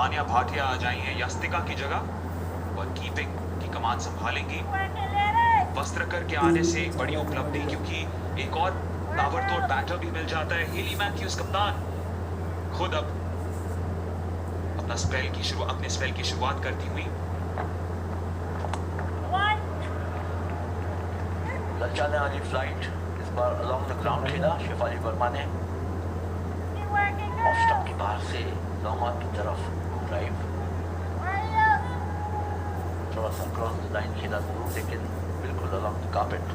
तानिया भाटिया आ जाई हैं यास्तिका की जगह और कीपिंग की कमान संभालेंगी। वस्त्रकर के आने से एक बड़ी उपलब्धि, क्योंकि एक और ताबड़तोड़ बैटर भी मिल जाता है। हेली मैथ्यूज कप्तान खुद अब अपने स्पेल की शुरुआत करती हुई। ललचाने वाली फ्लाइट इस बार अलोंग द ग्राउंड खेला शेफाली वर्मा ने। ऑफ स्टंप की बाहर से लॉन्ग ऑन की तरफ ड्राइव, थोड़ा सा क्रॉस द लाइन खेला जरूर, लेकिन बिल्कुल अलोंग द कार्पेट।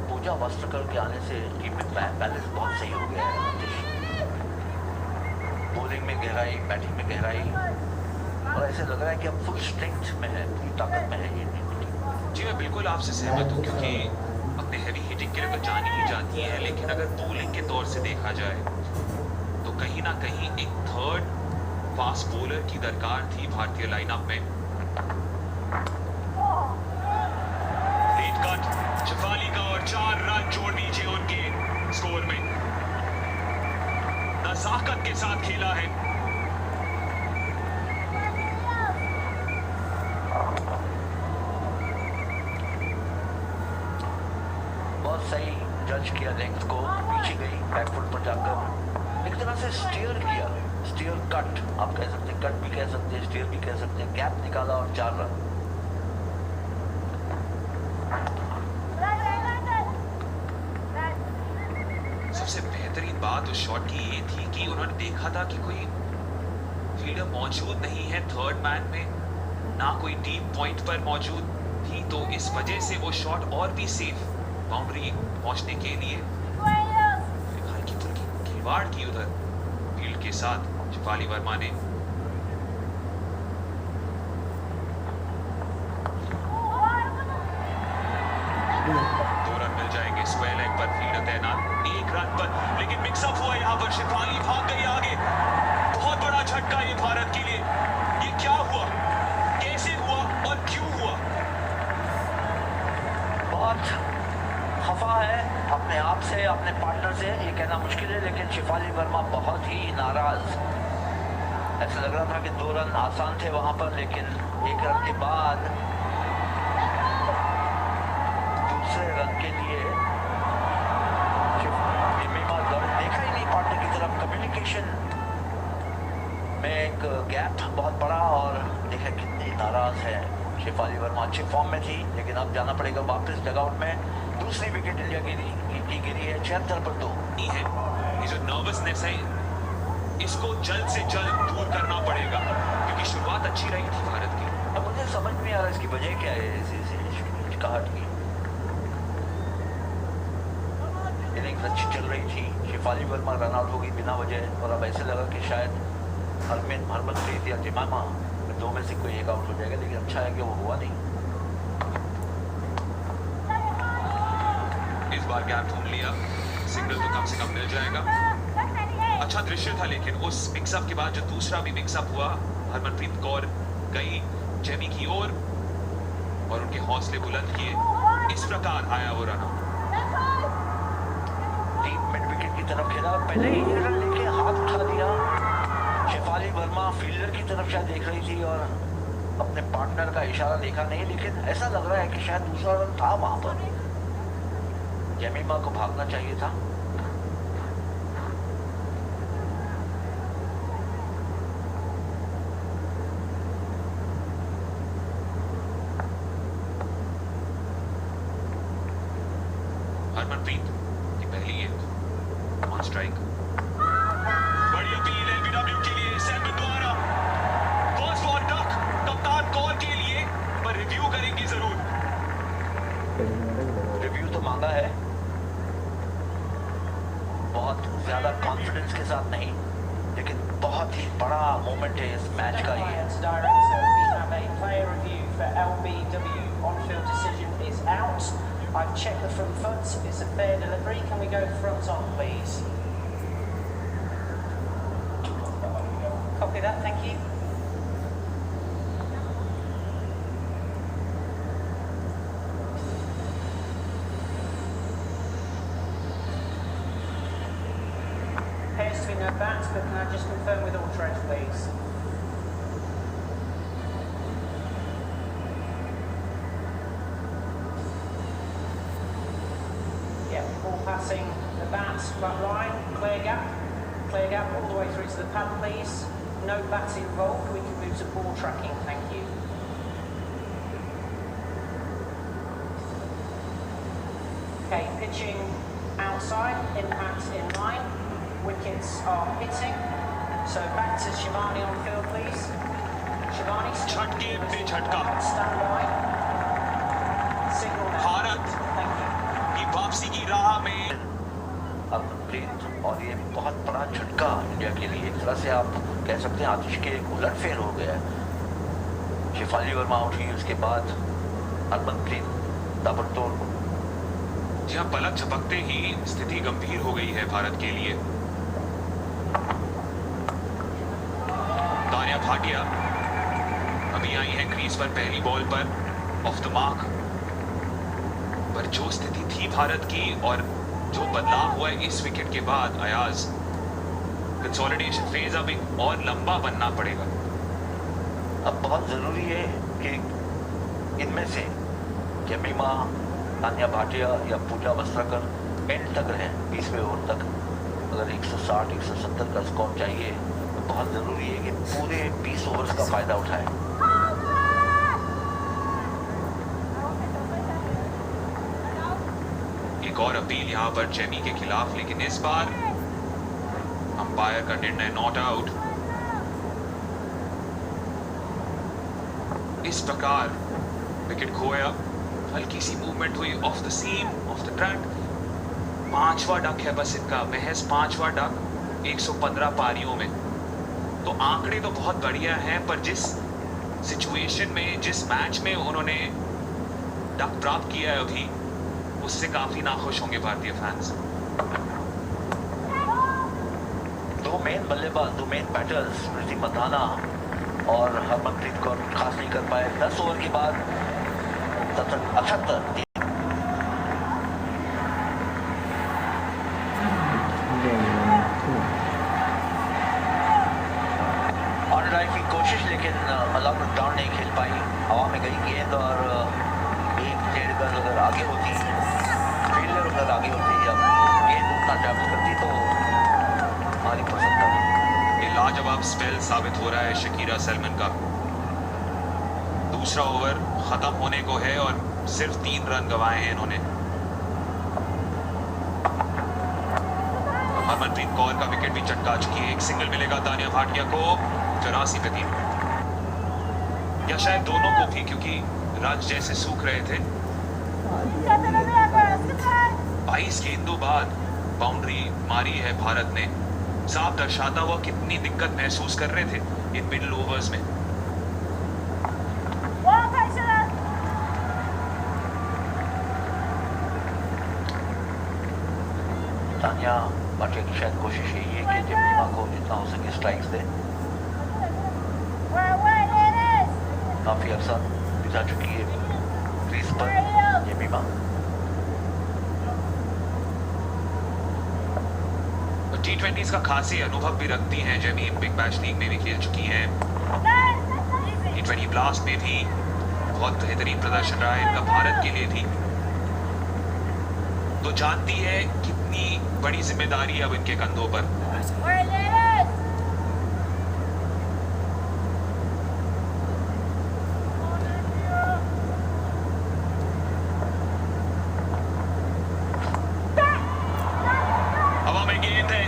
पूजा वस्त्रकर के आने से टीम में बैलेंस बहुत सही हो गया है। बॉलिंग में गहराई, बैटिंग में गहराई, और ऐसे लग रहा है कि अब फुल स्ट्रेंथ में है, पूरी ताकत में है ये टीम। जी मैं बिल्कुल आपसे सहमत हूँ, क्योंकि अपने हैवी हिटिंग के लिए तो जानी ही जाती है, लेकिन अगर बॉलिंग के तौर से देखा जाए तो कहीं ना कहीं एक थर्ड फास्ट बॉलर की दरकार थी भारतीय लाइनअप में। लीड कट शेफाली का और 4 रन जोड़ दीजिए उनके स्कोर में। नजाकत के साथ खेला है। बहुत सही जज किया, लेंथ को पीछे गई, बैकफुट पर जाकर एक तरह से स्टीयर किया, स्टीयर कट आप कह सकते हैं, कट भी कह सकते हैं, स्टीयर भी कह सकते हैं। गैप निकाला और 4 रन। सबसे बेहतरीन बात उस शॉट की ये थी कि उन्होंने देखा था कि कोई फील्डर मौजूद नहीं है थर्ड मैन में, ना कोई डीप पॉइंट पर मौजूद थी, तो इस वजह से वो शॉट और भी सेफ बाउंड्री पहुंचने के लिए हल्की फुल्की खिलवाड़ की उधर फील्ड के साथ शेफाली वर्मा ने। दो रन मिल जाएंगे स्क्वायर लेग पर, फील्डर तैनात 1 रन पर, लेकिन मिक्सअप हुआ यहाँ पर। शेफाली भाग गई आगे, बहुत बड़ा झटका ये भारत के लिए। ये क्या हुआ, कैसे हुआ और क्यों हुआ? बहुत खफा है अपने आप से, अपने पार्टनर से, ये कहना मुश्किल है, लेकिन शेफाली वर्मा बहुत ही नाराज। ऐसा लग रहा था कि 2 रन आसान थे वहां पर, लेकिन 1 रन के बाद दूसरे रन के लिए देखा ही नहीं पार्टनर की तरफ। कम्युनिकेशन में एक गैप बहुत बड़ा, और देखा कितनी नाराज है शेफाली वर्मा। अच्छी फॉर्म में थी, लेकिन अब जाना पड़ेगा वापस डगआउट में। दूसरी विकेट इंडिया की गिरी है 76 पर 2 है। ये जो नर्वसनेस है इसको जल्द से जल्द दूर करना पड़ेगा, क्योंकि शुरुआत अच्छी रही थी भारत की। अब मुझे समझ नहीं आ रहा इसकी वजह क्या है, हिचकाहट की। इनिंग्स अच्छी चल रही थी, शेफाली वर्मा रन आउट हो गई बिना वजह, और अब ऐसे लगा कि शायद हरमनप्रीत या जमामा 2 में से कोई एक आउट हो जाएगा, लेकिन अच्छा है कि वो हुआ नहीं। इस बार गैप ढूंढ लिया, सिंगल तो कम से कम मिल जाएगा। अच्छा दृश्य था, लेकिन उस मिक्सअप के बाद जो दूसरा भी मिक्सअप हुआ, हरमनप्रीत कौर गई जेमी की ओर और उनके हौसले बुलंद किए। इस प्रकार आया वो run out. Deep mid wicket की तरफ खेला, पहले ही रन लेके हाथ उठा दिया। शेफाली वर्मा फील्डर की तरफ शायद देख रही थी और अपने पार्टनर का इशारा देखा नहीं, लेकिन ऐसा लग रहा है कि शायद दूसरा रन था वहां पर। जमीमा को भागना चाहिए था। हरमनप्रीत की पहली गेंद ऑन स्ट्राइक। बड़ी अपील एलबीडब्ल्यू के लिए सैमन द्वारा। फर्स्ट बॉल डक कप्तान कौर के लिए, पर रिव्यू करेंगे जरूर। रिव्यू तो मांगा है, बहुत ज्यादा कॉन्फिडेंस के साथ नहीं, लेकिन बहुत ही बड़ा मोमेंट है इस मैच का ये। I've checked the front foot. It's a fair delivery. Can we go front on, please? Copy that. Thank you. Hairstyle to be no bats, but can I just confirm with all trades, please? Yeah, ball passing the bats, flat line, clear gap all the way through to the pad, please. No bats involved, we can move to ball tracking, thank you. Okay, pitching outside, impact in line, wickets are hitting. So back to Shivani on field, please. Shivani, छटके पे झटका stand by. Signal now. Bharat Thank you. की वापसी की राह में हरमनप्रीत, और ये बहुत बड़ा झटका इंडिया के लिए, एक तरह से आप कह सकते हैं आतिश के उलटफेर हो गया। शेफाली वर्मा उठी, उसके बाद हरमनप्रीत ताबड़तोड़। जी हाँ, पलक झपकते ही स्थिति गंभीर हो गई है भारत के लिए। तान्या भाटिया अभी आई है क्रीज पर पहली बॉल पर ऑफ द मार्क, पर जो स्थिति थी भारत की और जो बदलाव हुआ है इस विकेट के बाद, अयाज कंसोलिडेशन फेज अब एक और लंबा बनना पड़ेगा। अब बहुत ज़रूरी है कि इनमें से जमीमा, तान्या भाटिया या पूजा वस्त्राकर एंड तक रहें, 20वें ओवर तक। अगर 160, 170 का स्कोर चाहिए तो बहुत ज़रूरी है कि पूरे 20 ओवर्स का फ़ायदा उठाएं। एक और अपील यहाँ पर जेमी के खिलाफ, लेकिन इस बार अंपायर का निर्णय नॉट आउट। इस प्रकार विकेट खोया, हल्की सी मूवमेंट हुई off the seam off the track. 5वां डक है बस इनका, महज 5वां डक 115 पारियों में। तो आंकड़े तो बहुत बढ़िया हैं, पर जिस सिचुएशन में, जिस मैच में उन्होंने डक प्राप्त किया है अभी, उससे काफी नाखुश होंगे भारतीय फैंस। दो मेन बल्लेबाज, दो मेन बैटर्स स्मृति मंधाना और हरमनप्रीत कौर खास नहीं कर पाए। 10 ओवर के बाद 78 ऑन ड्राइव की कोशिश, लेकिन अलाउड डाउन नहीं खेल पाई। हवा में गई गेंद और 1-1.5 गज अगर आगे होती, फील्डर अगर आगे होती या गेंद उतना ट्रैवल करती तो हमारी पसंद था। ये लाजवाब स्पेल साबित हो रहा है शकीरा सलमान का। दूसरा ओवर खत्म होने को है और सिर्फ 3 रन गंवाए हैं इन्होंने। हरमनप्रीत कौर का विकेट भी चटका चुकी है। एक सिंगल मिलेगा तान्या भाटिया को 84 पे 3, या शायद दोनों को भी, क्योंकि रन जैसे सूख रहे थे। 22 गेंदों बाद बाउंड्री मारी है भारत ने। साफ दर्शाता हुआ कितनी दिक्कत महसूस कर रहे थे इन मिडिल ओवर्स में। तान्या भाटिया की शायद कोशिश यही है कि जमीमा को जितना हो सके स्ट्राइक्स दे। काफी अक्सर बिता चुकी है क्रीज पर जमीमा। T20s का खासी अनुभव भी रखती हैं जेमी। बिग बैश लीग में भी खेल चुकी हैं। T20 ब्लास्ट में भी बहुत बेहतरीन प्रदर्शन रहा है इनका भारत के लिए भी। तो जानती है कितनी बड़ी जिम्मेदारी अब इनके कंधों पर। हवा में गेंद है,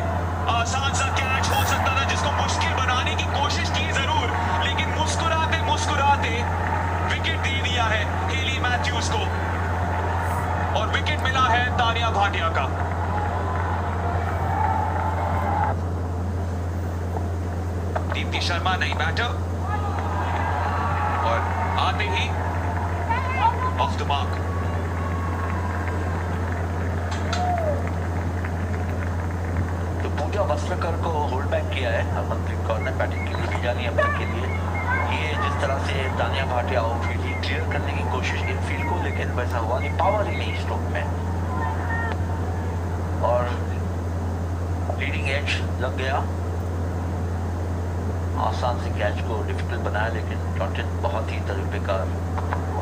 आसान सा कैच हो सकता था जिसको मुश्किल बनाने की कोशिश की जरूर, लेकिन मुस्कुराते मुस्कुराते विकेट दे दिया है हेली मैथ्यूज को और विकेट मिला है तान्या भाटिया का। दीप्ति शर्मा नई बैटर और आते ही ऑफ द मार्क। पूजा वस्त्रकर को होल्ड बैक किया है हरमनप्रीत कौर ने, बैटिंग के लिए भेजा नहीं अब तक के लिए। ये जिस तरह से तान्या भाटिया आउटफील्ड ही क्लियर करने की कोशिश इनफील्ड को, लेकिन वैसा हुआ नहीं, पावर ही नहीं स्ट्रोक में। और लीडिंग लीडिंग एज लग गया, आसान से कैच को डिफिकल्ट बनाया, लेकिन जॉर्डन बहुत ही तजुर्बेकार,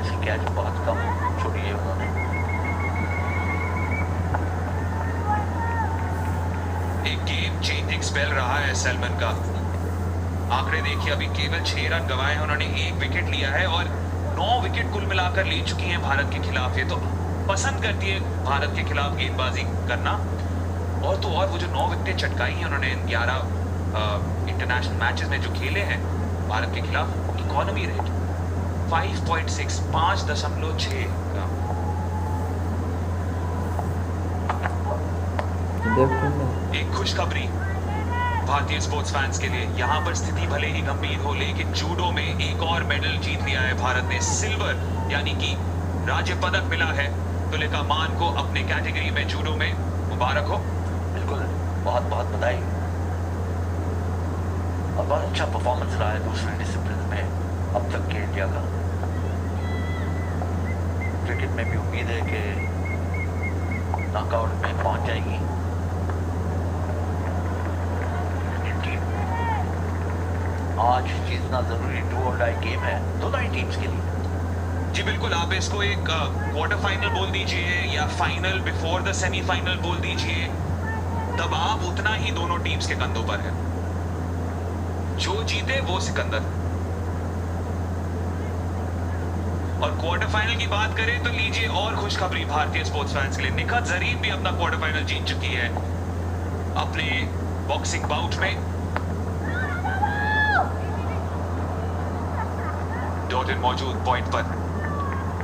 इसकी कैच बहुत कम छोड़ी है उन्होंने। एक गेम चेंजिंग स्पेल रहा है सैलमन का। आंकड़े देखिए, अभी केवल 6 रन गंवाए हैं उन्होंने, 1 विकेट लिया है और 9 विकेट कुल मिलाकर ले चुकी हैं भारत के खिलाफ। ये तो पसंद करती है भारत के खिलाफ गेंदबाजी करना। और तो और वो जो 9 विकेटें चटकाई हैं उन्होंने 11 इंटरनेशनल मैचेस में जो खेले हैं भारत के खिलाफ, इकोनॉमी रेट 5.6, 5.6 का। एक खुशखबरी भारतीय स्पोर्ट्स फैंस के लिए, यहाँ पर स्थिति भले ही गंभीर हो, लेकिन जूडो में एक और मेडल जीत लिया है भारत ने, सिल्वर, यानी कि राज्य पदक मिला है तुलिका मान को अपने कैटेगरी में जूडो में। मुबारक हो। बिल्कुल, बहुत बहुत बधाई। और बहुत अच्छा परफॉर्मेंस रहा है दूसरे डिसिप्लिन में अब तक के इंडिया का। क्रिकेट में भी उम्मीद है कि नॉकआउट में पहुंच जाएगी टीम। आज जीतना जरूरी डू और डाई गेम है दोनों ही टीम्स के लिए। जी बिल्कुल, आप इसको एक क्वार्टर फाइनल बोल दीजिए या फाइनल बिफोर द सेमीफाइनल बोल दीजिए, दबाव उतना ही दोनों टीम्स के कंधों पर है। जो जीते वो सिकंदर। और क्वार्टर फाइनल की बात करें तो लीजिए और खुशखबरी भारतीय स्पोर्ट्स फैंस के लिए, निखत जरीन भी अपना क्वार्टर फाइनल जीत चुकी है अपने बॉक्सिंग बाउट में। जॉर्डन मौजूद पॉइंट पर।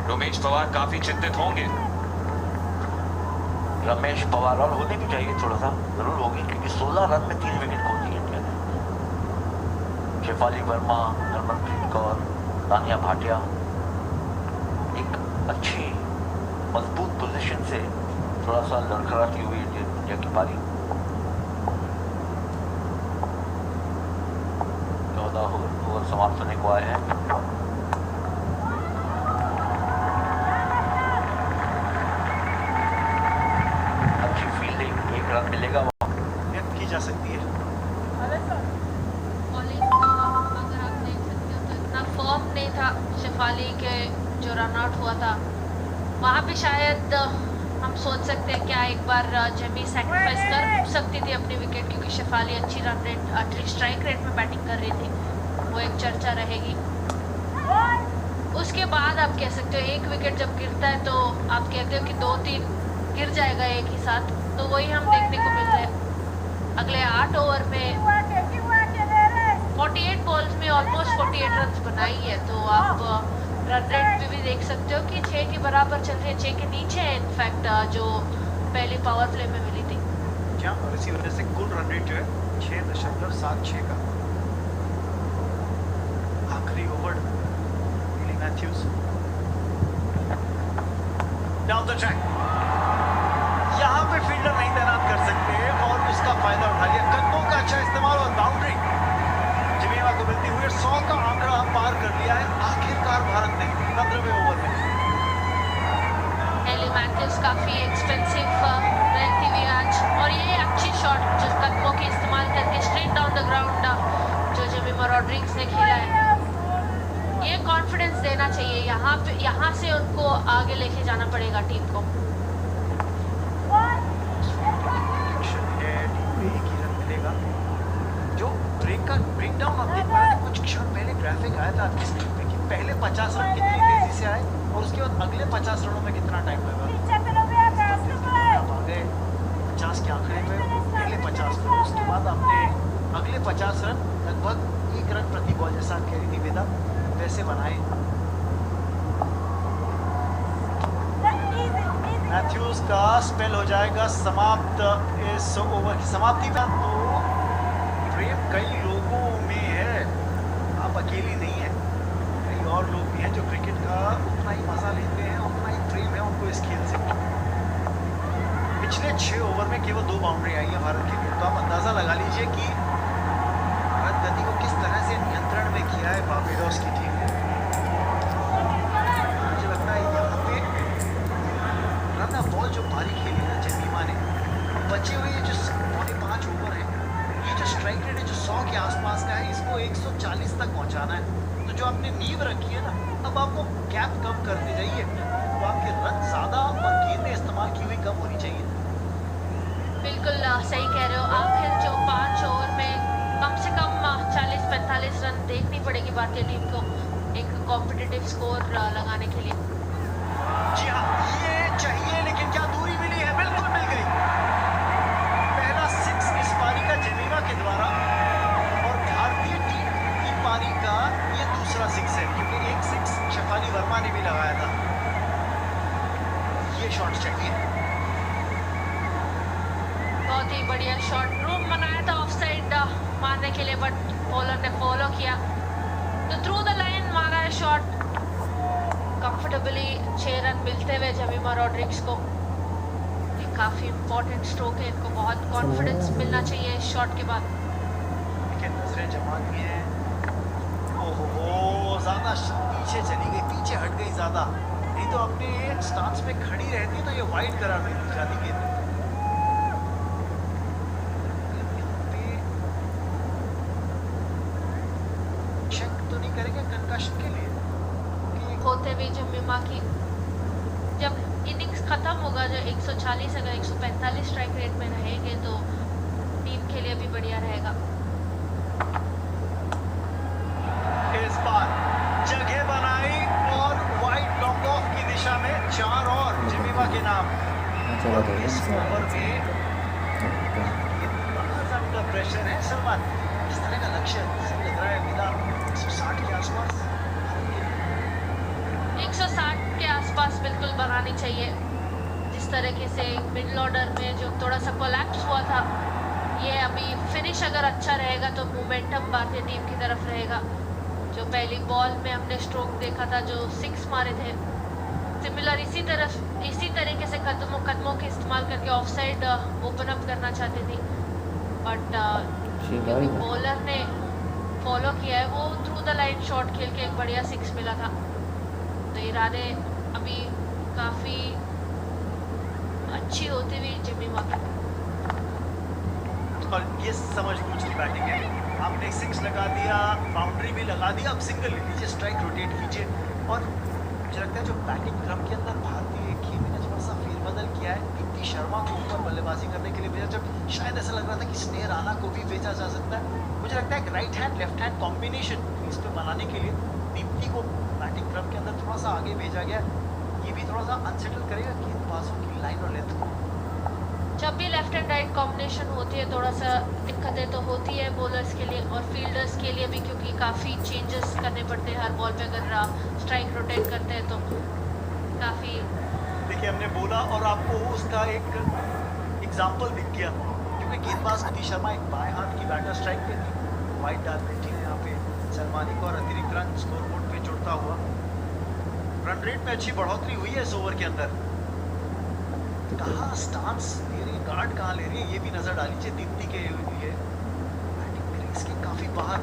रमेश पवार काफी चिंतित होंगे। रमेश पवार और होने भी चाहिए, थोड़ा सा जरूर होगी, क्योंकि 16 रन में 3 विकेट खो दिए इंडिया ने। शेफाली वर्मा, हरमनप्रीत कौर, तानिया भाटिया एक अच्छी मजबूत पोजीशन से थोड़ा सा लड़खड़ाती हुई इंडिया की पारी। 14 ओवर समाप्त होने को आए हैं। रन मिलेगा व्यक्त की जा सकती है। बॉलिंग अगर आप देख सकते हो तो इतना फॉर्म नहीं था शेफाली के, जो रन आउट हुआ था वहाँ पे शायद हम सोच सकते हैं क्या एक बार जेमी सैक्रिफाइस कर सकती थी अपनी विकेट, क्योंकि शेफाली अच्छी रन रेट, अच्छी स्ट्राइक रेट में बैटिंग कर रही थी, वो एक चर्चा रहेगी। उसके बाद आप कह सकते हो एक विकेट जब गिरता है तो आप कहते हो कि 2-3 गिर जाएगा एक ही साथ, तो वही हम देखने को मिल रहा है। अगले 8 ओवर में 48 बॉल्स में ऑलमोस्ट 48 रन बनाई है, तो आप रन रेट भी देख सकते हो कि 6 के बराबर चल रही है, 6 के नीचे है इनफैक्ट जो पहले पावर प्ले में मिली थी। क्या, और इसी वजह से कुल रन रेट जो है 6.76 का। आखिरी ओवर मिली मैथ्यूज डाउन द ट्रैक, यहाँ पे फील्डर नहीं तैनात कर सकते और उसका फायदा उठा लिया। कदमों का अच्छा इस्तेमाल और बाउंड्री जिमीमा को मिलती हुई 100 का आंकड़ा पार कर लिया है आखिरकार भारत ने 15वें ओवर में। हेली मैथ्यूज काफी एक्सपेंसिव रहती हुई आज, और ये अच्छी शॉट जो कदमों के इस्तेमाल करके स्ट्रेट डाउन द ग्राउंड जो जिमीमा रॉड्रिग्स ने खेला है, ये कॉन्फिडेंस देना चाहिए। यहाँ से उनको आगे लेके जाना पड़ेगा टीम को। जो ब्रेक डाउन आप देख पा रहे थे, कुछ क्षण पहले ग्राफिक आया था आपकी स्क्रीन पे कि पहले 50 रन कितनी तेजी से आए और उसके बाद अगले 50 रनों में कितना टाइम लगा। आप आ गए 50 के आंकड़े में, पहले 50 रन, उसके बाद आपने अगले 50 रन लगभग 1 रन प्रति बॉल, जैसा आप कह रही थी वेदा, वैसे बनाए। मैथ्यूज का स्पेल हो जाएगा समाप्त इस ओवर की समाप्ति में। तो प्रेम कई लोगों में है, आप अकेली नहीं है, कई और लोग भी हैं जो क्रिकेट का उतना ही मजा लेते हैं, उतना ही प्रेम है उनको इस खेल से। पिछले 6 ओवर में केवल 2 बाउंड्री आई है भारत के लिए, तो आप अंदाजा लगा लीजिए कि भारत गति को किस तरह से नियंत्रण में किया है बार्बाडोस की टीम ने। मुझे लगता है यहाँ पे रन बॉल जो पारी खेली ना जमीमा ने, बचे हुए जो 5.25 ओवर है स्ट्राइक रेट जो 100 के आसपास का है, इसको 140 तक पहुंचाना है। तो जो आपने नींव रखी है ना, अब आपको गैप कम करते जाइए, तो आपके रन ज्यादा और गेंदें इस्तेमाल की हुई कम होनी चाहिए। बिल्कुल सही कह रहे हो। आखिर जो 5 ओवर में कम से कम 40-45 रन देखनी पड़ेगी भारतीय टीम को एक कॉम्पिटिटिव स्कोर लगाने के लिए। जी हाँ, ये चाहिए, लेकिन क्या दूरी मिली है? बिल्कुल मिल गई। पहला 6 इस पारी का जेमिमा के द्वारा, और भारतीय टीम की पारी का ये दूसरा 6 है, क्योंकि एक 6 शेफाली वर्मा ने भी लगाया था। ये शॉट चाहिए। बहुत ही बढ़िया शॉट। रूम बनाया था ऑफ साइड मारने के लिए, बट बॉलर ने फॉलो किया तो थ्रू द लाइन मारा है शॉट। कंफर्टेबली 6 रन मिलते हुए जेमिमा रॉड्रिग्स को। ये काफी इंपॉर्टेंट स्ट्रोक है, इनको बहुत कॉन्फिडेंस मिलना चाहिए इस शॉट के बाद। लेकिन नजरें जमा दी हैं। ओहो, ज्यादा पीछे चली गई, पीछे हट गई ज्यादा, नहीं तो अपने स्टांस पे खड़ी रहती तो ये वाइड करार देती जाती गेंद। होते हुए जेमिमा की जब इनिंग्स खत्म होगा, जो 140 अगर 145 स्ट्राइक रेट में रहेंगे तो टीम के लिए भी बढ़िया रहेगा। इस बार जगह बनाई और वाइड लॉन्ग ऑफ की दिशा में 4 और जेमिमा के नाम। इस ओवर में का प्रेशर है सलमान, इस तरह का लक्ष्य लग रहा है मिला 160 के आसपास। 160 के आसपास बिल्कुल बनानी चाहिए। जिस तरीके से मिडिल ऑर्डर में जो थोड़ा सा कोलैप्स हुआ था, ये अभी फिनिश अगर अच्छा रहेगा तो मोमेंटम भारतीय टीम की तरफ रहेगा। जो पहली बॉल में हमने स्ट्रोक देखा था, जो 6 मारे थे, सिमिलर इसी तरीके से कदमों के इस्तेमाल करके ऑफ साइड ओपन अप करना चाहते थे, बट क्योंकि बॉलर ने फॉलो किया है, वो थ्रू द लाइन शॉट खेल के एक बढ़िया 6 मिला था। तो इरादे अभी काफी अच्छी होती हुई जेमिमा की। और ये समझ बूझ की बैटिंग है। आपने 6 लगा दिया, बाउंड्री भी लगा दिया, अब सिंगल ले लीजिए, स्ट्राइक रोटेट कीजिए। और मुझे लगता है जो बैटिंग क्रम के अंदर भारतीय खेमे ने थोड़ा सा फेरबदल किया है। दीप्ति शर्मा को ऊपर बल्लेबाजी करने के लिए भेजा, जब शायद ऐसा लग रहा था कि स्नेह राणा को भी भेजा जा सकता है। मुझे लगता है कि right hand left hand combination इस पर बनाने के लिए दीप्ति को बैटिंग क्रम के अंदर थोड़ा सा आगे भेजा गया। ये भी थोड़ा सा अनसेटल करेगा गेंदबाजों की लाइन और लेंथ को। जब भी लेफ्ट एंड राइट कॉम्बिनेशन होती है, थोड़ा सा दिक्कतें तो होती है बॉलर्स के लिए और फील्डर्स के लिए भी, क्योंकि काफ़ी चेंजेस करने पड़ते हैं हर बॉल पे। अगर स्ट्राइक रोटेट करते हैं तो काफ़ी। देखिए, हमने बोला और आपको उसका एक एग्जाम्पल दिख गया, क्योंकि गेंदबाज दीप्ति शर्मा एक बाएं हाथ की बैटर स्ट्राइक पे थी। वाइड डाल बैठी है यहाँ पे सलमानी को, और अतिरिक्त रन स्कोरबोर्ड पे जुड़ता हुआ। रन रेट में अच्छी बढ़ोतरी हुई है इस ओवर के अंदर। कहाँ स्टांस ले रही है, गार्ड कहाँ ले रही है, ये भी नजर डालीजिए दीप्ति के लिए। बैटिंग में इसके काफी बाहर,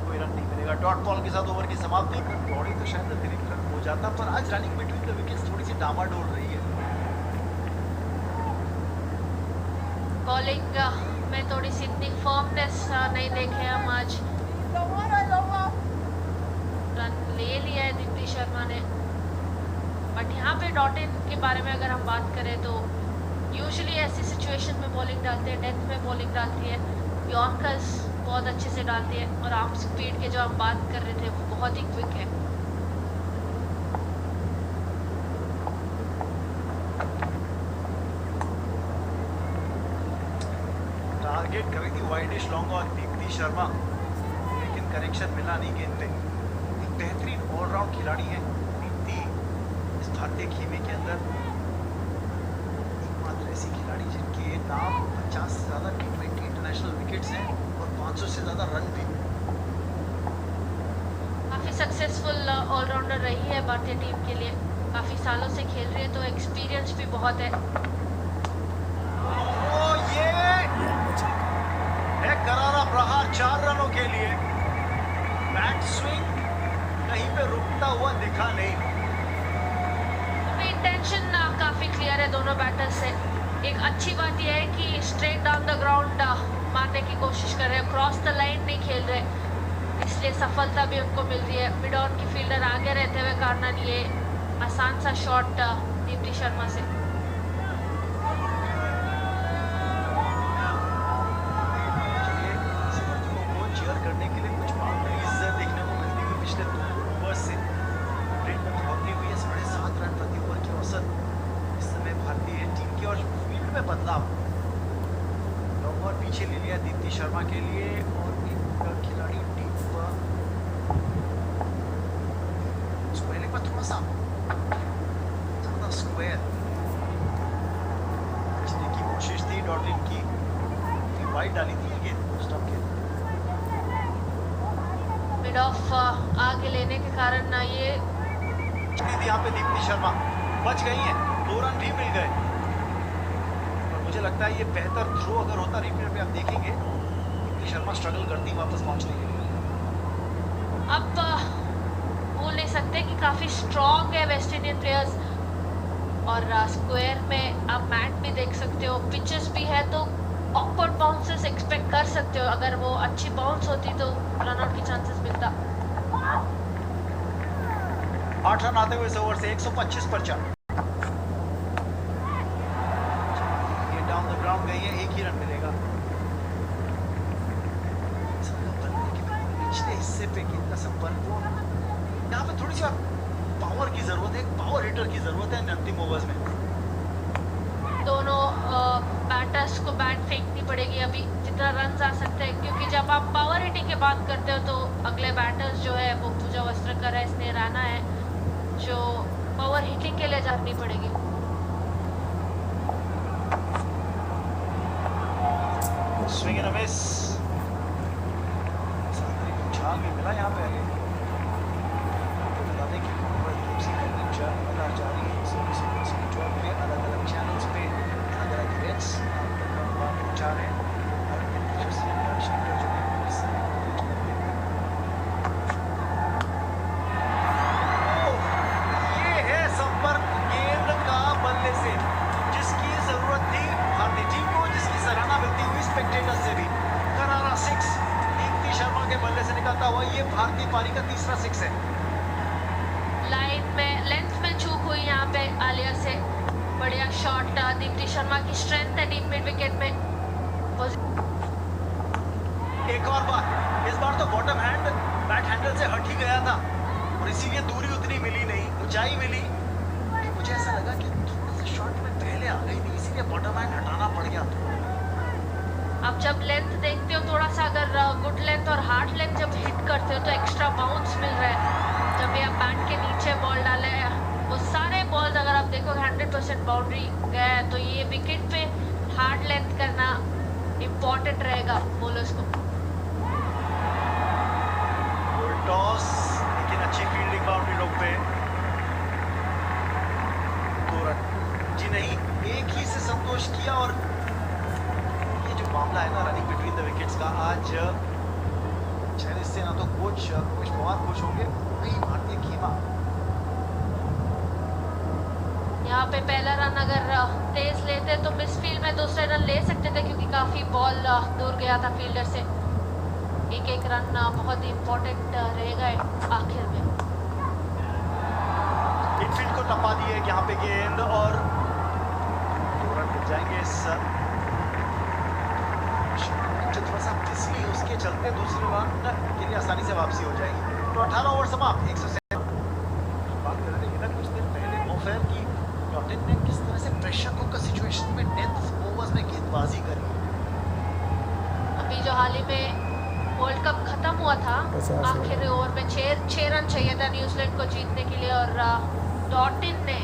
कोई रन नहीं मिलेगा। डॉट बॉल के साथ ओवर की समाप्ति। दौड़ी तो शायद अतिरिक्त रन हो जाता, पर आज रनिंग बिटवीन द विकेट्स थोड़ी सी डामाडोल रही है। बॉलिंग में थोड़ी सी इतनी फर्मनेस नहीं देखे हम आज। रन ले लिया है दीप्ति शर्मा ने, बट यहाँ पे डॉट इन के बारे में अगर हम बात करें तो यूजुअली ऐसी सिचुएशन में बॉलिंग डालते हैं, डेथ में बॉलिंग डालती है, यॉर्कर्स बहुत अच्छे से डालती है, और आर्म स्पीड के जो हम बात कर रहे थे वो बहुत ही क्विक है। टारगेट करी थी वाइडिश लॉन्ग और दीप्ति शर्मा, लेकिन कनेक्शन मिला नहीं गेंद पे। एक बेहतरीन ऑलराउंड खिलाड़ी है दीप्ति इस भारतीय खेमे के अंदर। एकमात्र ऐसी खिलाड़ी जिनके नाम 50 से ज़्यादा T20 इंटरनेशनल विकेट्स हैं और 500 से ज़्यादा रन भी। काफ़ी सक्सेसफुल ऑलराउंडर रही है भारतीय टीम के लिए, काफ़ी सालों से खेल रही है, तो एक्सपीरियंस भी बहुत है। ये है करारा प्रहार 4 रनों के लिए। बैट स्विंग कहीं पे रुकता हुआ दिखा नहीं। इंटेंशन काफी क्लियर है दोनों बैटर्स से। एक अच्छी बात यह है कि स्ट्रेट डाउन द ग्राउंड मारने की कोशिश कर रहे हैं, क्रॉस द लाइन नहीं खेल रहे, इसलिए सफलता भी उनको मिल रही है। मिड ऑन की फील्डर आगे रहते हुए कारण ये आसान सा शॉट दीप्ति शर्मा से। करने के लिए कुछ बाउंड्रीज देखने को मिलती हुई पिछले 2 ओवर से रेट में बढ़ोतरी हुई है। 7.5 रन प्रति ओवर की औसत इस समय भारतीय टीम की, और फील्ड में बदलाव लॉन्ग और पीछे ले लिया दीप्ति शर्मा के लिए, और एक खिलाड़ी डीप स्क्वायर पर थोड़ा सा ज्यादा स्क्वायर खींचने की कोशिश थी डॉटिन की, वाइड डाली थी गेंद स्टंप के मिड ऑफ आगे लेने के कारण ये यहाँ पे दीप्ति शर्मा बच गई हैं, 2 रन भी मिल गए। और मुझे लगता है ये बेहतर थ्रो अगर होता, रिप्ले पे आप देखेंगे दीप्ति शर्मा स्ट्रगल करती वापस पहुंचने के लिए। अब बोल नहीं सकते कि काफी स्ट्रॉन्ग है वेस्ट इंडियन प्लेयर्स, और स्क्वायर में आप मैट भी देख सकते हो, पिचेस भी है, तो ऑकवर्ड बाउंसेस एक्सपेक्ट कर सकते हो। अगर वो अच्छी बाउंस होती तो रनआउट की चांसेस मिलता। 8 रन आते हुए इस ओवर से 125 पर 4। ये डाउन द ग्राउंड गई है, 1 ही रन मिलेगा। पिछले हिस्से पे गेंद का संपर्क, वो यहाँ पे थोड़ी सी पावर की जरूरत है, पावर हिटर की जरूरत है अंतिम ओवर्स में। दोनों बैटर्स को बैट फेंकनी पड़ेगी अभी जितना रन आ सकते हैं, क्योंकि जब आप पावर हिटिंग की बात करते हो तो अगले बैटर्स जो है वो पूजा वस्त्रकर है, स्नेह राणा है, जो पावर हिटिंग के लिए जानी पड़ेगी। स्विंग एंड अ मिस, उछाल भी मिला यहाँ पे आगे। बता दें कि लगातार जारी है, अलग-अलग चैनल्स पे अलग-अलग इवेंट्स पहुंचा रहे हैं। ये है संपर्क गेंद का बल्ले से, जिसकी जरूरत थी भारतीय टीम को, जिसकी सराहना मिलती हुई स्पेक्टेटर्स से भी। करारा 6 दीप्ति शर्मा के बल्ले से निकलता हुआ ये भारतीय पारी का तीसरा 6 है। लाइन में लेंथ में चूक हुई यहाँ पे आलिया से, बढ़िया शॉट दीप्ति शर्मा की स्ट्रेंथ है डीप मिड विकेट में। एक और बार, इस बार तो बॉटम हैंड बैट हैंडल से हट ही गया था, और इसीलिए दूरी उतनी मिली नहीं, ऊंचाई मिली। मुझे ऐसा लगा कि थोड़ा सा शॉट में पहले आ गई थी, इसीलिए बॉटम हैंड हटाना पड़ गया। अब जब लेंथ देखते हो थोड़ा सा, अगर गुड लेंथ और हार्ड लेंथ जब हिट करते हो तो एक्स्ट्रा बाउंस मिल रहा है। जब ये आप बैट के नीचे बॉल डाले, वो सारे बॉल्स अगर आप देखो 100% बाउंड्री गया है, तो ये विकेट पे हार्ड लेंथ करना इम्पोर्टेंट रहेगा बॉलर्स को। टॉस, लेकिन अच्छी फील्डिंग बाउंड्री रोक पे 2 रन जी नहीं, एक ही से संतोष किया। और ये जो मामला है ना रनिंग बिटवीन द विकेट्स का, आज शायद इससे ना तो कोच पवार खुश होंगे, वही भारतीय खेमा। यहाँ पे पहला रन अगर तेज लेते तो मिस फील्ड में दूसरे रन ले सकते थे, क्योंकि काफी बॉल दूर गया था फील्डर से। एक रन बहुत इम्पोर्टेंट रहेगा आखिर में। इनफील्ड को टपा दी है यहाँ पे गेंद, और 2 रन मिल जाएंगे इस जो थोड़ा सा फिसली, उसके चलते दूसरे रन के लिए आसानी से वापसी हो जाएगी। तो 18 ओवर समाप्त, 107। बात कर रहे थे कुछ देर पहले ऑफेयर की, डॉटिन ने किस तरह से प्रेशर कुकर सिचुएशन में 10th ओवर्स में गेंदबाजी करी। अभी जो हाल ही में वर्ल्ड कप खत्म हुआ था, आखिरी ओवर में 6 रन चाहिए था न्यूजीलैंड को जीतने के लिए, और डॉटिन ने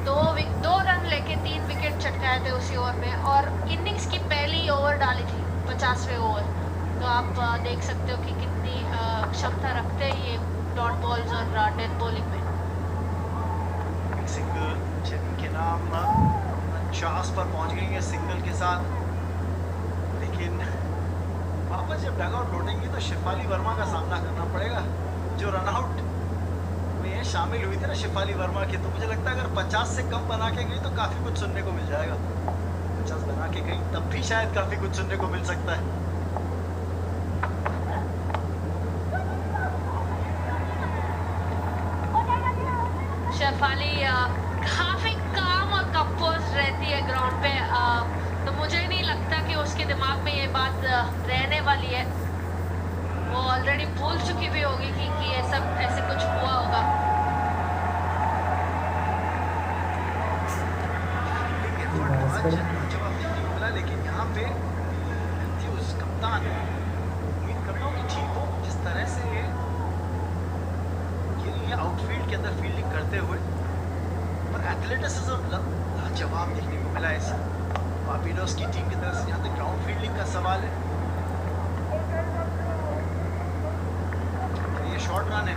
2 रन लेके 3 विकेट चटकाए थे उसी ओवर में, और इनिंग्स की पहली ओवर डाली थी 50वें ओवर। तो आप देख सकते हो कि कितनी क्षमता रखते हैं ये डॉट बॉल्स और डेथ बॉलिंग में। सिंगल जिनके नाम 49 पर पहुंच गई है सिंगल के साथ, लेकिन वापस जब डगआउट लौटेंगे तो शेफाली वर्मा का सामना करना पड़ेगा, जो रनआउट में शामिल हुई थी ना शेफाली वर्मा की, तो मुझे लगता है अगर 50 से कम बना के गई तो काफ़ी कुछ सुनने को मिल जाएगा। 50 बना के गई तब भी शायद काफ़ी कुछ सुनने को मिल सकता है। शेफाली काफी काम और कंपोज रहती है ग्राउंड पे, तो मुझे नहीं लगता कि उसके दिमाग में ये बात रहने वाली है। वो ऑलरेडी भूल चुकी भी होगी कि ये सब ऐसे कुछ हुआ होगा। जवाब नहीं मिला, लेकिन यहाँ पे मैथ्यूज कप्तान उम्मीद करता हूँ कि ठीक हो जिस तरह से ये आउटफील्ड के अंदर फील्डिंग करते हुए, पर एथलेटिसिज्म लाजवाब देखने को मिला इस बार्बाडोस की टीम की तरफ से। जहाँ तक ग्राउंड फील्डिंग का सवाल है, ये शॉर्ट रन है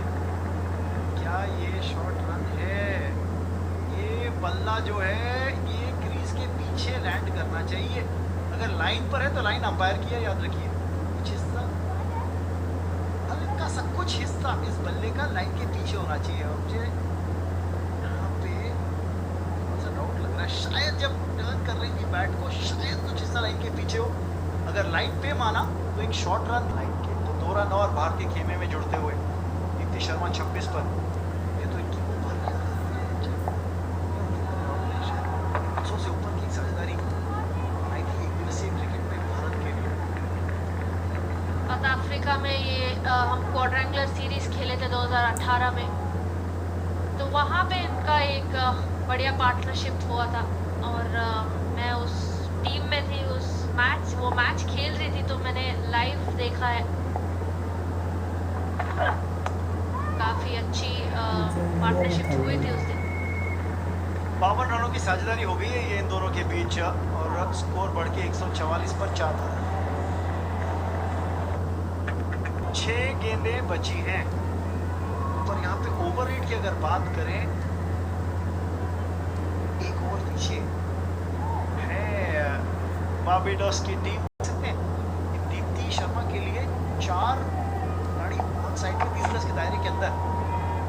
क्या? ये शॉर्ट रन है। ये बल्ला जो है ये क्रीज के पीछे लैंड करना चाहिए। अगर लाइन पर है तो लाइन अंपायर की है, याद रखिए। कुछ हिस्सा, हल्का सा कुछ हिस्सा इस बल्ले का लाइन के पीछे होना चाहिए। मुझे यहाँ पे थोड़ा सा डाउट लग रहा है, शायद जब टर्न कर रही थी बैट को शायद कुछ हिस्सा लाइन के पीछे हो। अगर लाइन पे माना तो एक शॉर्ट रन लाइन के तो 2 रन और बाहर के खेमे में जुड़ते हुए दीप्ति शर्मा 26 पर। ये तो इनकी ऊपर से ऊपर की साझेदारी आई थी एक दिवसीय क्रिकेट में भारत के लिए। साउथ अफ्रीका में ये हम क्वाड्रेंगुलर सीरीज खेले थे 2018 में, तो वहाँ पे इनका एक बढ़िया पार्टनरशिप हुआ था और मैं उस टीम में थी। वो मैच खेल रही थी तो मैंने लाइव देखा है। काफी अच्छी पार्टनरशिप हुई थी उस दिन। 52 रनों की साझेदारी हो गई है ये इन दोनों के बीच और स्कोर बढ़ के 144 पर 4 था। 6 गेंदें बची हैं और यहाँ पे ओवर रेट की अगर बात करें, एक ओवर नीचे है बार्बाडोस की टीम। दीप्ति शर्मा के लिए 4 गाड़ी ऑन साइड में 30 गज के दायरे के अंदर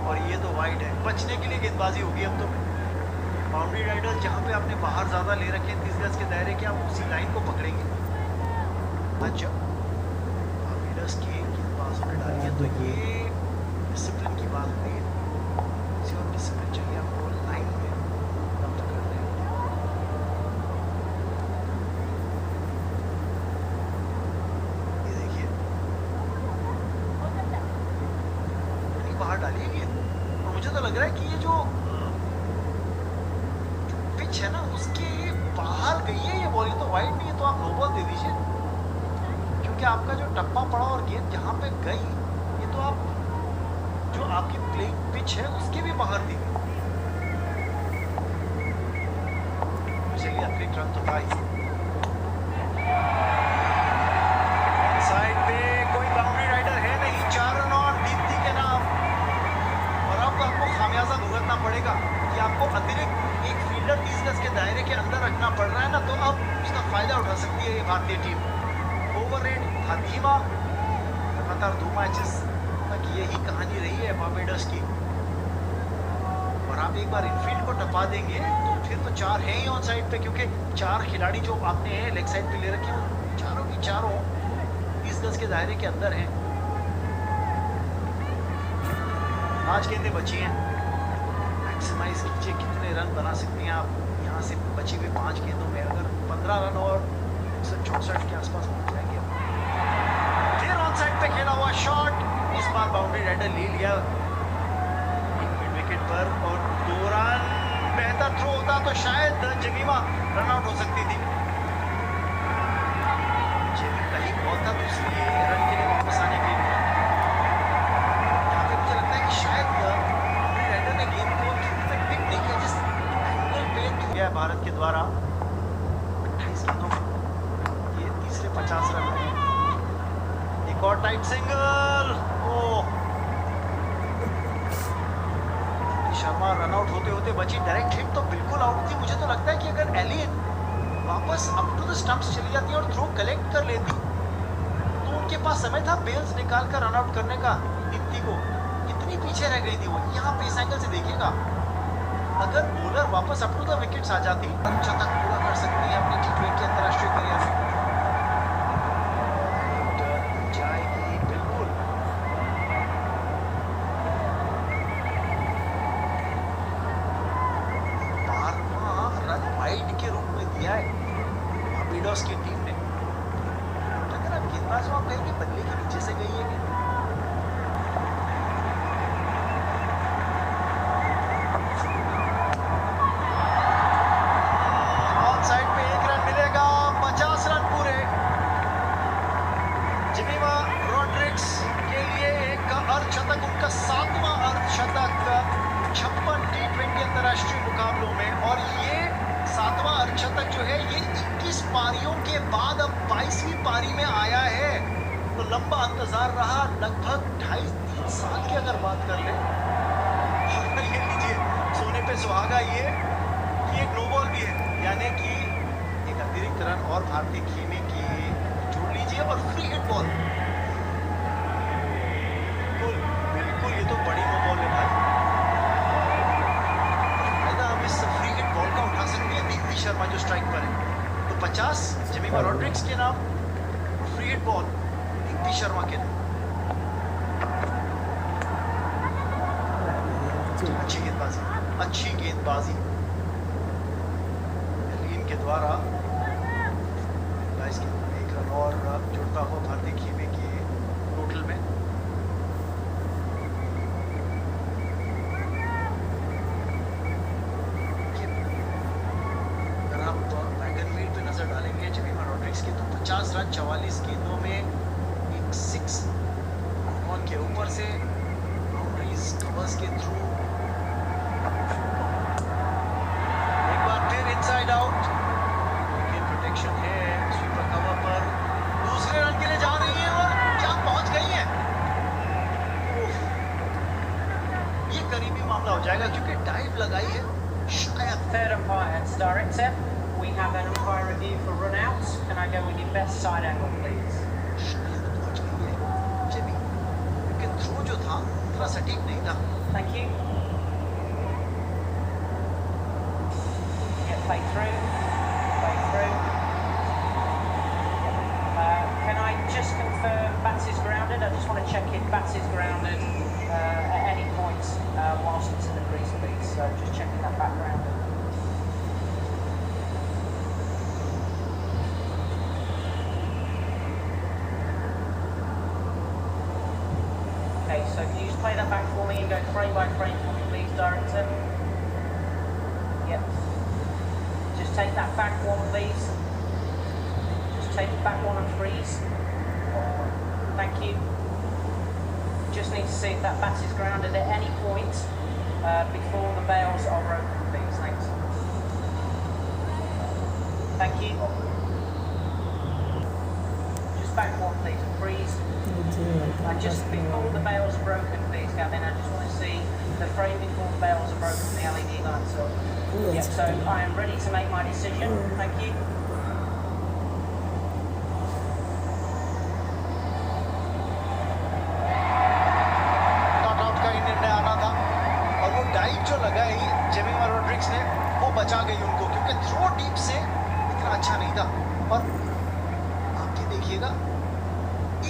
और ये तो वाइड है। बचने के लिए गेंदबाजी होगी अब तो। बाउंड्री राइडर जहाँ पे आपने बाहर ज्यादा ले रखे हैं 30 गज के दायरे के, आप उसी लाइन को पकड़ेंगे। अच्छा, बार्बाडोस की गेंदबाजों ने डाली है तो ये डिसिप्लिन की बात हो रही है। किसी और डिसिप्लिन चाहिए आपको लाइन में तब तो कर रहे हैं। ये देखिए बाहर डाली है और मुझे तो लग रहा है कि ये जो पिच है ना उसके बाहर गई है ये बॉल। तो वाइड नहीं है तो आप नो बॉल दे दीजिए, क्योंकि आपका जो टप्पा पड़ा और गेंद जहाँ पे गई ये तो आप जो आपकी प्लेइंग पिच है उसके भी बाहर दी गई। चलिए अतिरिक्त रन तो था ही। साइड पे कोई बाउंड्री राइडर है नहीं, 4 रन और दीप्ति के नाम। और अब आपको खामियाजा भुगतना पड़ेगा कि आपको अतिरिक्त एक फील्डर 30 गज के दायरे के अंदर रखना पड़ रहा है ना, तो अब उसका फायदा उठा सकती है ये भारतीय टीम। ओवर रेट था धीमा, लगातार 2 मैचेस तक यही कहानी रही है बार्बाडोस की। और आप एक बार इनफील्ड को टपा देंगे तो फिर तो 4 है ही ऑन साइड पे, क्योंकि 4 खिलाड़ी जो आपने लेग साइड पे ले रखे हैं चारों की चारों 30 गज के दायरे के अंदर हैं। 5 गेंदें बची हैं, मैक्सिमाइज कीजिए कितने रन बना सकते हैं आप यहाँ से बची हुई 5 गेंदों में। अगर 15 रन और 164 के आसपास पहुँच जाएंगे। फिर ऑन साइड पे खेला हुआ शॉट, इस बार बाउंड्री राइडर ले लिया मिड विकेट पर और 2 रन। बेहतर थ्रो होता तो शायद जमीमा रन आउट हो सकती थी। का ही बॉल था दूसरी रन के लिए वापस आने के लिए। यहाँ पे मुझे लगता है कि शायद बाउंड्री राइडर ने गेंद को पिक नहीं किया जिस एंगल पे किया है भारत के द्वारा। 28 गेंदों में ये तीसरे 50 रन है। एक और टाइट सिंगल। ओह, शर्मा रन आउट होते होते बची। डायरेक्ट हिट तो बिल्कुल आउट थी। मुझे तो लगता है कि अगर एलियन वापस अप टू द स्टंप्स चली जाती और थ्रो कलेक्ट कर लेती तो उनके पास समय था बेल्स निकाल कर रन आउट करने का। दीप्ति को कितनी ही पीछे रह गई थी वो। यहाँ पे इस एंगल से देखिएगा, अगर बॉलर वापस अप टू द विकेट्स आ जाती, शतक पूरा कर सकती है अपने T20 अंतर्राष्ट्रीय करियर में। जाएगी बिल्कुल। रन वाइड के रूप में दिया है बार्बाडोस की टीम ने। अगर आप गेंदबाज आप कहेंगे बल्ले के नीचे से गई है कि ऑन साइड पे 1 रन मिलेगा, 50 रन पूरे। जेमिमा रॉड्रिग्स के लिए एक अर्धशतक, उनका 7वां अर्धशतक 56 T20 अंतर्राष्ट्रीय मुकाबलों में। और ये 7वां अर्धशतक जो है ये 21 पारियों के बाद अब 22वीं पारी में आया है। तो लंबा इंतजार रहा, लगभग 2.5-3 साल की अगर बात कर ले। और ये लीजिए सोने पे सुहागा ये कि एक नो बॉल भी है, यानी कि एक अतिरिक्त रन और भारतीय खेमे की जोड़ लीजिए और फ्री हिट बॉल। बिल्कुल बिल्कुल, ये तो बड़ी नो बॉल है भाई। हम इस फ्री हिट बॉल का उठा सकते हैं दीप्ति शर्मा जो स्ट्राइक पर है। तो 50 जेमिमा रॉड्रिग्स के नाम, free hit ball Deepti Sharma के नाम। अच्छी गेंदबाजी, अच्छी गेंदबाजी लीन के द्वारा। गाइस 1 रन और जुड़ता हुआ भारतीय खेमे के टोटल में। अगर आप वैगन व्हील पे नजर डालेंगे जेमिमा रॉड्रिग्स के, तो 50 रन 44 गेंदों में एक 6 ऑन के ऊपर से बाउंड्रीज कवर्स के थ्रू। एक बार फिर इनसाइड आउट, विकेट प्रोटेक्शन है स्वीपर कवर पर। दूसरे रन के लिए जा रही है और क्या पहुंच गई है। ये करीबी मामला हो जाएगा क्योंकि डाइव लगाई है शायद। Third umpire's director, we have an umpire review for run outs. Can I go with your best side angle, please? शायद पहुंच गई है जेमी, लेकिन थ्रो जो था थोड़ा सटीक नहीं था। Thank you. Yeah, play through. Play through. Can I just confirm Bats is grounded? I just want to check if Bats is grounded at any point whilst it's in the crease, please. So just checking that back grounded. Okay, so can you just play that back for me and go frame by frame for me, please, director? Yep. Just take that back one, please. Just take the back one and freeze. Thank you. Just need to see if that bat is grounded at any point before the bails are broken, please. Thanks. Thank you. Just back one, please, and freeze. Just before the bails are broken, please, Gavin. I just want to see the frame before the bails are broken, the LED lights up. Yep, so I am ready to make my decision. Thank you. Not out का ही निर्णय आना था और वो dive जो लगाई Jemimah Rodrigues ने वो बचा गई उनको, क्योंकि थ्रो डीप से इतना अच्छा नहीं था। और आप ये देखिएगा,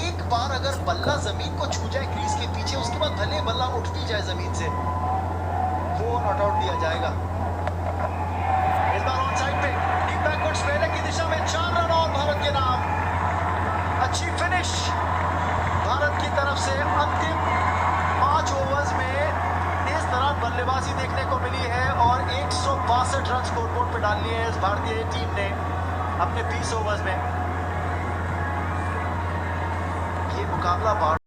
एक बार अगर बल्ला जमीन को छू जाए क्रीज के पीछे, उसके बाद भले बल्ला उठ भी जाए जमीन से, वो नॉट आउट दिया जाएगा। इस बार ऑन साइड पे डीप बैकवर्ड्स पहले की दिशा में 4 रन और भारत के नाम। अच्छी फिनिश भारत की तरफ से। अंतिम 5 ओवर्स में तेज तरार बल्लेबाजी देखने को मिली है और 162 रन स्कोरबोर्ड पे डाल लिए हैं इस भारतीय टीम ने अपने 20 ओवर्स में। ये मुकाबला